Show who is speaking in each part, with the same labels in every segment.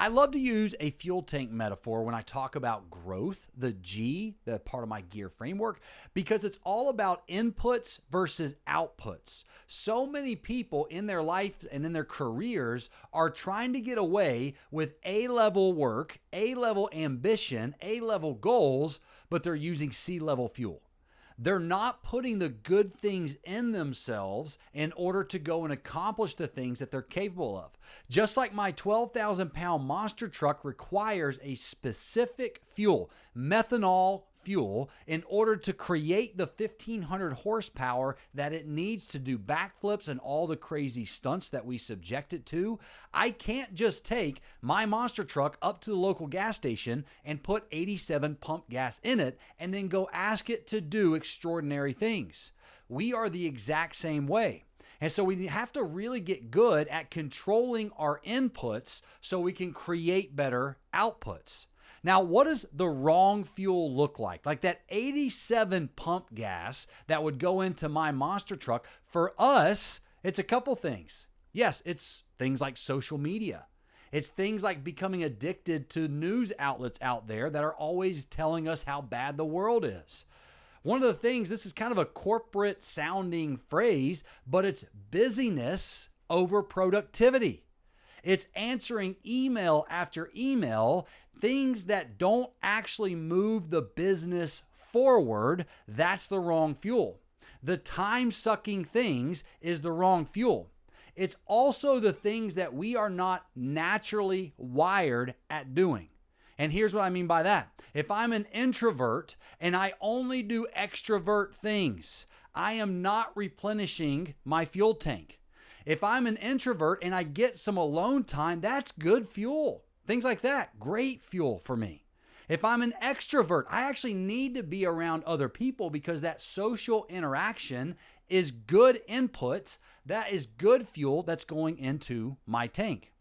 Speaker 1: I love to use a fuel tank metaphor when I talk about growth, the G, the part of my G.E.A.R framework, because it's all about inputs versus outputs. So many people in their lives and in their careers are trying to get away with A-level work, A-level ambition, A-level goals, but they're using C-level fuel. They're not putting the good things in themselves in order to go and accomplish the things that they're capable of. Just like my 12,000-pound monster truck requires a specific fuel, methanol fuel, in order to create the 1,500 horsepower that it needs to do backflips and all the crazy stunts that we subject it to. I can't just take my monster truck up to the local gas station and put 87 pump gas in it and then go ask it to do extraordinary things. We are the exact same way. And so we have to really get good at controlling our inputs so we can create better outputs. Now, what does the wrong fuel look like? Like that 87 pump gas that would go into my monster truck. For us, it's a couple things. Yes, it's things like social media. It's things like becoming addicted to news outlets out there that are always telling us how bad the world is. One of the things, this is kind of a corporate sounding phrase, but it's busyness over productivity. It's answering email after email, things that don't actually move the business forward. That's the wrong fuel. The time-sucking things is the wrong fuel. It's also the things that we are not naturally wired at doing. And here's what I mean by that. If I'm an introvert and I only do extrovert things, I am not replenishing my fuel tank. If I'm an introvert and I get some alone time, that's good fuel. Things like that, great fuel for me. If I'm an extrovert, I actually need to be around other people because that social interaction is good input. That is good fuel that's going into my tank.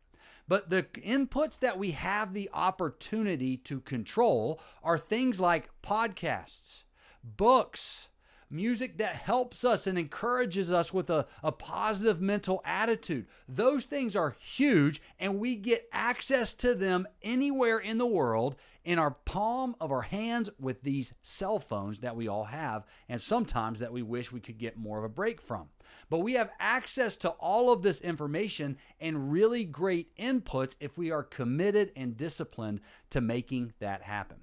Speaker 1: But the inputs that we have the opportunity to control are things like podcasts, books, music that helps us and encourages us with a positive mental attitude. Those things are huge, and we get access to them anywhere in the world in our palm of our hands with these cell phones that we all have, and sometimes that we wish we could get more of a break from. But we have access to all of this information and really great inputs if we are committed and disciplined to making that happen.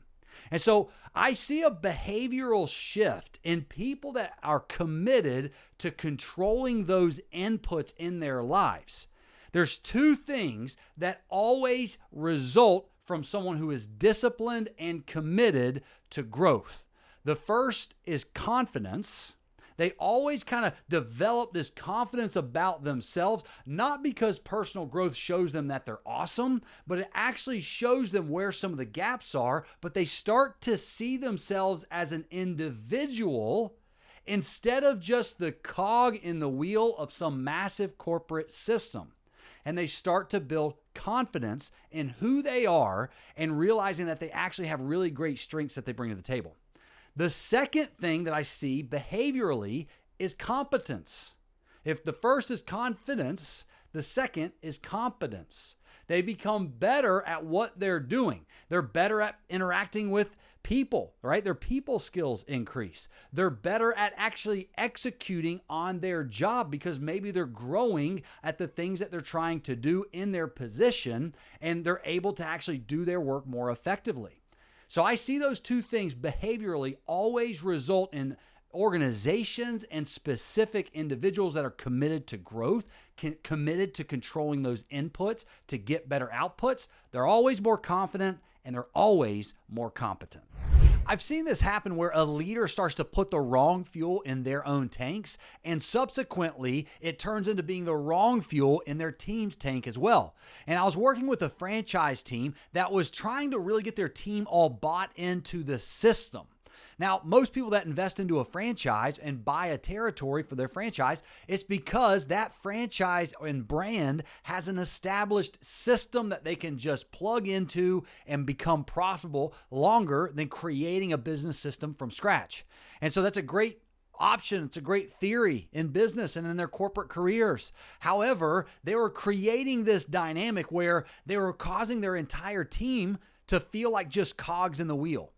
Speaker 1: And so I see a behavioral shift in people that are committed to controlling those inputs in their lives. There's two things that always result from someone who is disciplined and committed to growth. The first is confidence. They always kind of develop this confidence about themselves, not because personal growth shows them that they're awesome, but it actually shows them where some of the gaps are, but they start to see themselves as an individual instead of just the cog in the wheel of some massive corporate system. And they start to build confidence in who they are and realizing that they actually have really great strengths that they bring to the table. The second thing that I see behaviorally is competence. If the first is confidence, the second is competence. They become better at what they're doing. They're better at interacting with people, right? Their people skills increase. They're better at actually executing on their job because maybe they're growing at the things that they're trying to do in their position, and they're able to actually do their work more effectively. So I see those two things behaviorally always result in organizations and specific individuals that are committed to growth, committed to controlling those inputs to get better outputs. They're always more confident and they're always more competent. I've seen this happen where a leader starts to put the wrong fuel in their own tanks, and subsequently it turns into being the wrong fuel in their team's tank as well. And I was working with a franchise team that was trying to really get their team all bought into the system. Now, most people that invest into a franchise and buy a territory for their franchise, it's because that franchise and brand has an established system that they can just plug into and become profitable longer than creating a business system from scratch. And so that's a great option. It's a great theory in business and in their corporate careers. However, they were creating this dynamic where they were causing their entire team to feel like just cogs in the wheel.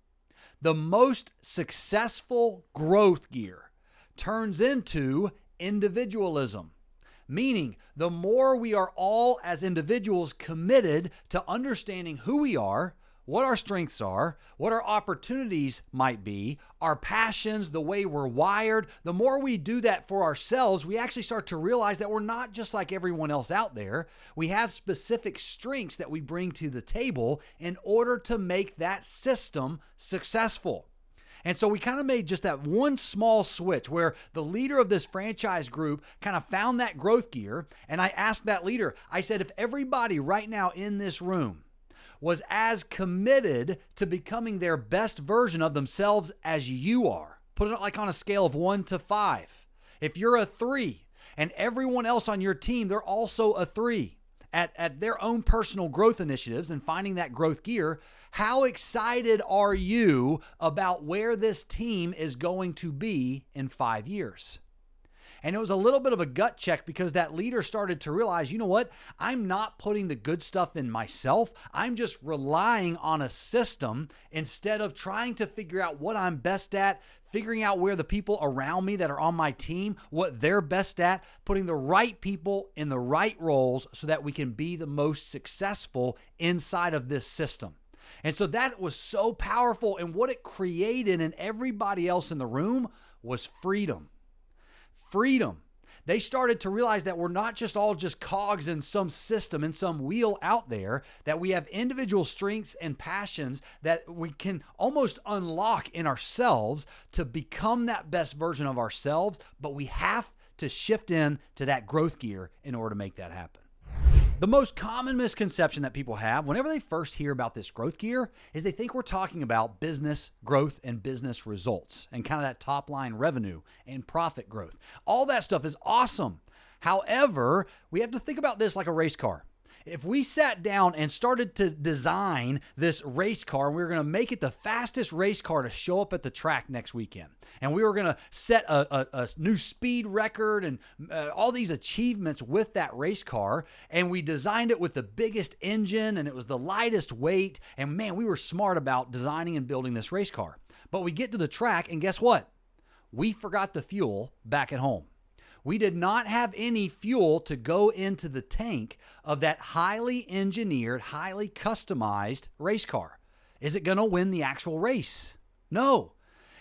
Speaker 1: The most successful growth gear turns into individualism, meaning the more we are all as individuals committed to understanding who we are, what our strengths are, what our opportunities might be, our passions, the way we're wired, the more we do that for ourselves, we actually start to realize that we're not just like everyone else out there. We have specific strengths that we bring to the table in order to make that system successful. And so we kind of made just that one small switch where the leader of this franchise group kind of found that growth gear. And I asked that leader, I said, if everybody right now in this room was as committed to becoming their best version of themselves as you are, put it like on a scale of 1 to 5. If you're a 3 and everyone else on your team, they're also a 3 at their own personal growth initiatives and finding that growth gear, how excited are you about where this team is going to be in 5 years? And it was a little bit of a gut check because that leader started to realize, you know what? I'm not putting the good stuff in myself. I'm just relying on a system instead of trying to figure out what I'm best at, figuring out where the people around me that are on my team, what they're best at, putting the right people in the right roles so that we can be the most successful inside of this system. And so that was so powerful. And what it created in everybody else in the room was freedom. Freedom. They started to realize that we're not just all just cogs in some system, in some wheel out there, that we have individual strengths and passions that we can almost unlock in ourselves to become that best version of ourselves, but we have to shift in to that growth gear in order to make that happen. The most common misconception that people have whenever they first hear about this growth gear is they think we're talking about business growth and business results and kind of that top line revenue and profit growth. All that stuff is awesome. However, we have to think about this like a race car. If we sat down and started to design this race car, and we were going to make it the fastest race car to show up at the track next weekend, and we were going to set a new speed record and all these achievements with that race car, and we designed it with the biggest engine, and it was the lightest weight, and man, we were smart about designing and building this race car. But we get to the track, and guess what? We forgot the fuel back at home. We did not have any fuel to go into the tank of that highly engineered, highly customized race car. Is it going to win the actual race? No.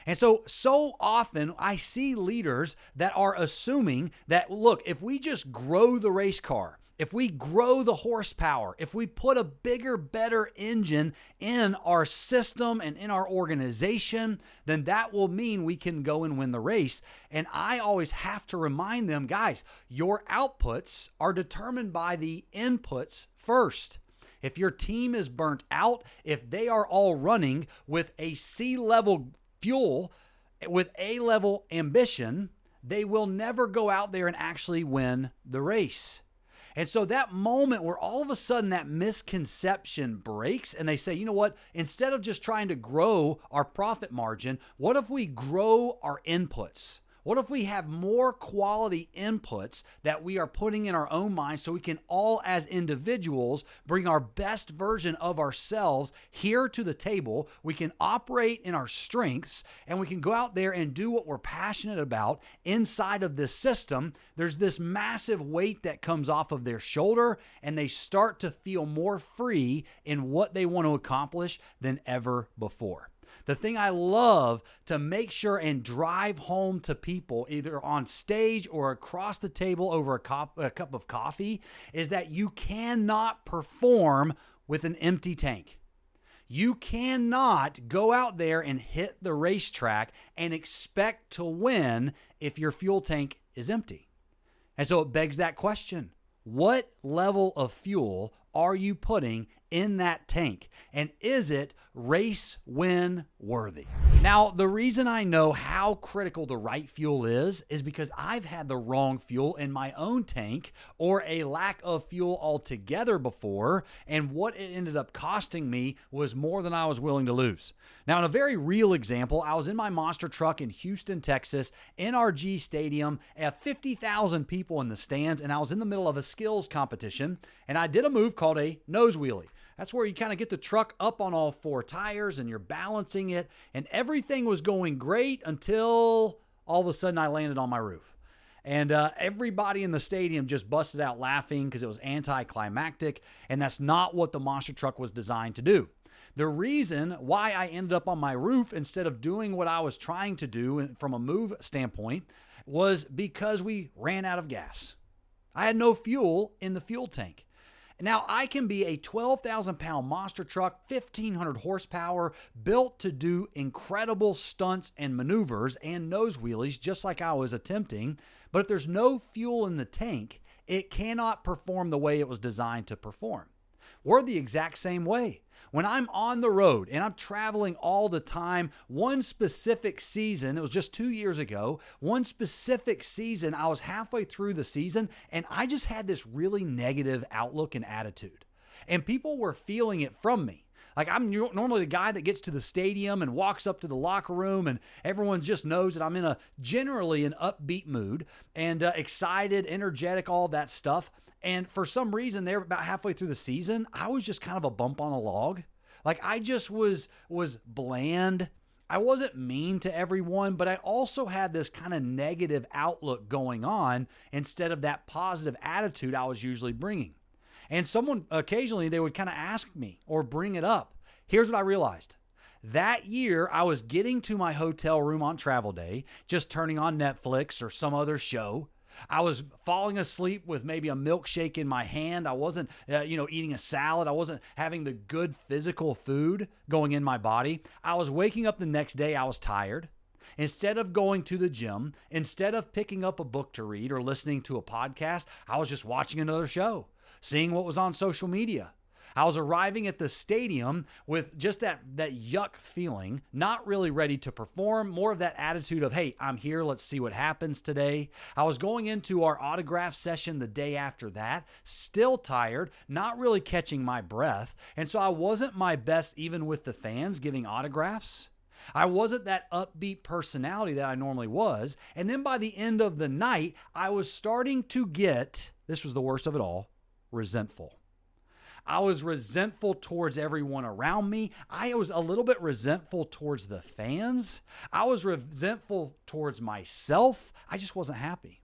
Speaker 1: And so often I see leaders that are assuming that, look, if we just grow the race car, if we grow the horsepower, if we put a bigger, better engine in our system and in our organization, then that will mean we can go and win the race. And I always have to remind them, guys, your outputs are determined by the inputs first. If your team is burnt out, if they are all running with a C-level fuel, with A-level ambition, they will never go out there and actually win the race. And so that moment where all of a sudden that misconception breaks and they say, you know what, instead of just trying to grow our profit margin, what if we grow our inputs? What if we have more quality inputs that we are putting in our own minds so we can all as individuals bring our best version of ourselves here to the table? We can operate in our strengths and we can go out there and do what we're passionate about inside of this system. There's this massive weight that comes off of their shoulder and they start to feel more free in what they want to accomplish than ever before. The thing I love to make sure and drive home to people, either on stage or across the table over a cup of coffee, is that you cannot perform with an empty tank. You cannot go out there and hit the racetrack and expect to win if your fuel tank is empty. And so it begs that question. What level of fuel are you putting in that tank? And is it race win worthy? Now, the reason I know how critical the right fuel is because I've had the wrong fuel in my own tank or a lack of fuel altogether before, and what it ended up costing me was more than I was willing to lose. Now, in a very real example, I was in my monster truck in Houston, Texas, NRG Stadium, at 50,000 people in the stands, and I was in the middle of a skills competition, and I did a move called a nose wheelie. That's where you kind of get the truck up on all four tires and you're balancing it, and everything was going great until all of a sudden I landed on my roof. And everybody in the stadium just busted out laughing because it was anticlimactic, and that's not what the monster truck was designed to do. The reason why I ended up on my roof instead of doing what I was trying to do from a move standpoint was because we ran out of gas. I had no fuel in the fuel tank. Now, I can be a 12,000-pound monster truck, 1,500 horsepower, built to do incredible stunts and maneuvers and nose wheelies, just like I was attempting. But if there's no fuel in the tank, it cannot perform the way it was designed to perform. We're the exact same way. When I'm on the road and I'm traveling all the time, one specific season, it was just 2 years ago, one specific season, I was halfway through the season and I just had this really negative outlook and attitude. And people were feeling it from me. Like, I'm normally the guy that gets to the stadium and walks up to the locker room, and everyone just knows that I'm in generally an upbeat mood and excited, energetic, all that stuff. And for some reason, there about halfway through the season, I was just kind of a bump on a log. Like, I just was bland. I wasn't mean to everyone, but I also had this kind of negative outlook going on instead of that positive attitude I was usually bringing. And someone occasionally, they would kind of ask me or bring it up. Here's what I realized. That year, I was getting to my hotel room on travel day, just turning on Netflix or some other show. I was falling asleep with maybe a milkshake in my hand. I wasn't, eating a salad. I wasn't having the good physical food going in my body. I was waking up the next day. I was tired. Instead of going to the gym, instead of picking up a book to read or listening to a podcast, I was just watching another show, seeing what was on social media. I was arriving at the stadium with just that yuck feeling, not really ready to perform, more of that attitude of, hey, I'm here, let's see what happens today. I was going into our autograph session the day after that, still tired, not really catching my breath, and so I wasn't my best even with the fans giving autographs. I wasn't that upbeat personality that I normally was, and then by the end of the night, I was starting to get, this was the worst of it all, resentful. I was resentful towards everyone around me. I was a little bit resentful towards the fans. I was resentful towards myself. I just wasn't happy.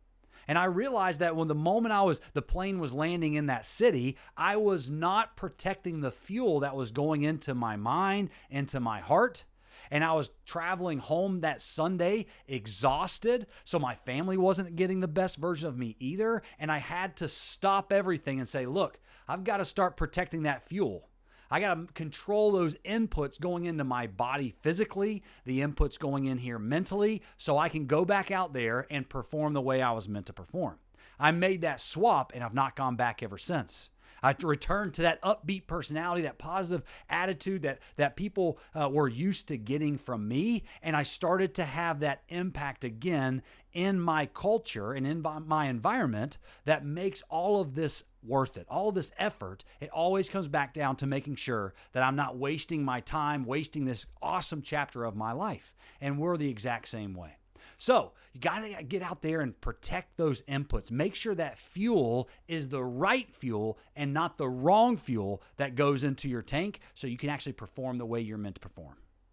Speaker 1: And I realized that when the plane was landing in that city, I was not protecting the fuel that was going into my mind, into my heart. And I was traveling home that Sunday exhausted, so my family wasn't getting the best version of me either. And I had to stop everything and say, look, I've got to start protecting that fuel. I got to control those inputs going into my body physically, the inputs going in here mentally, so I can go back out there and perform the way I was meant to perform. I made that swap, and I've not gone back ever since. I returned to that upbeat personality, that positive attitude that people were used to getting from me. And I started to have that impact again in my culture and in my environment that makes all of this worth it. All of this effort, it always comes back down to making sure that I'm not wasting my time, wasting this awesome chapter of my life. And we're the exact same way. So you got to get out there and protect those inputs. Make sure that fuel is the right fuel and not the wrong fuel that goes into your tank so you can actually perform the way you're meant to perform.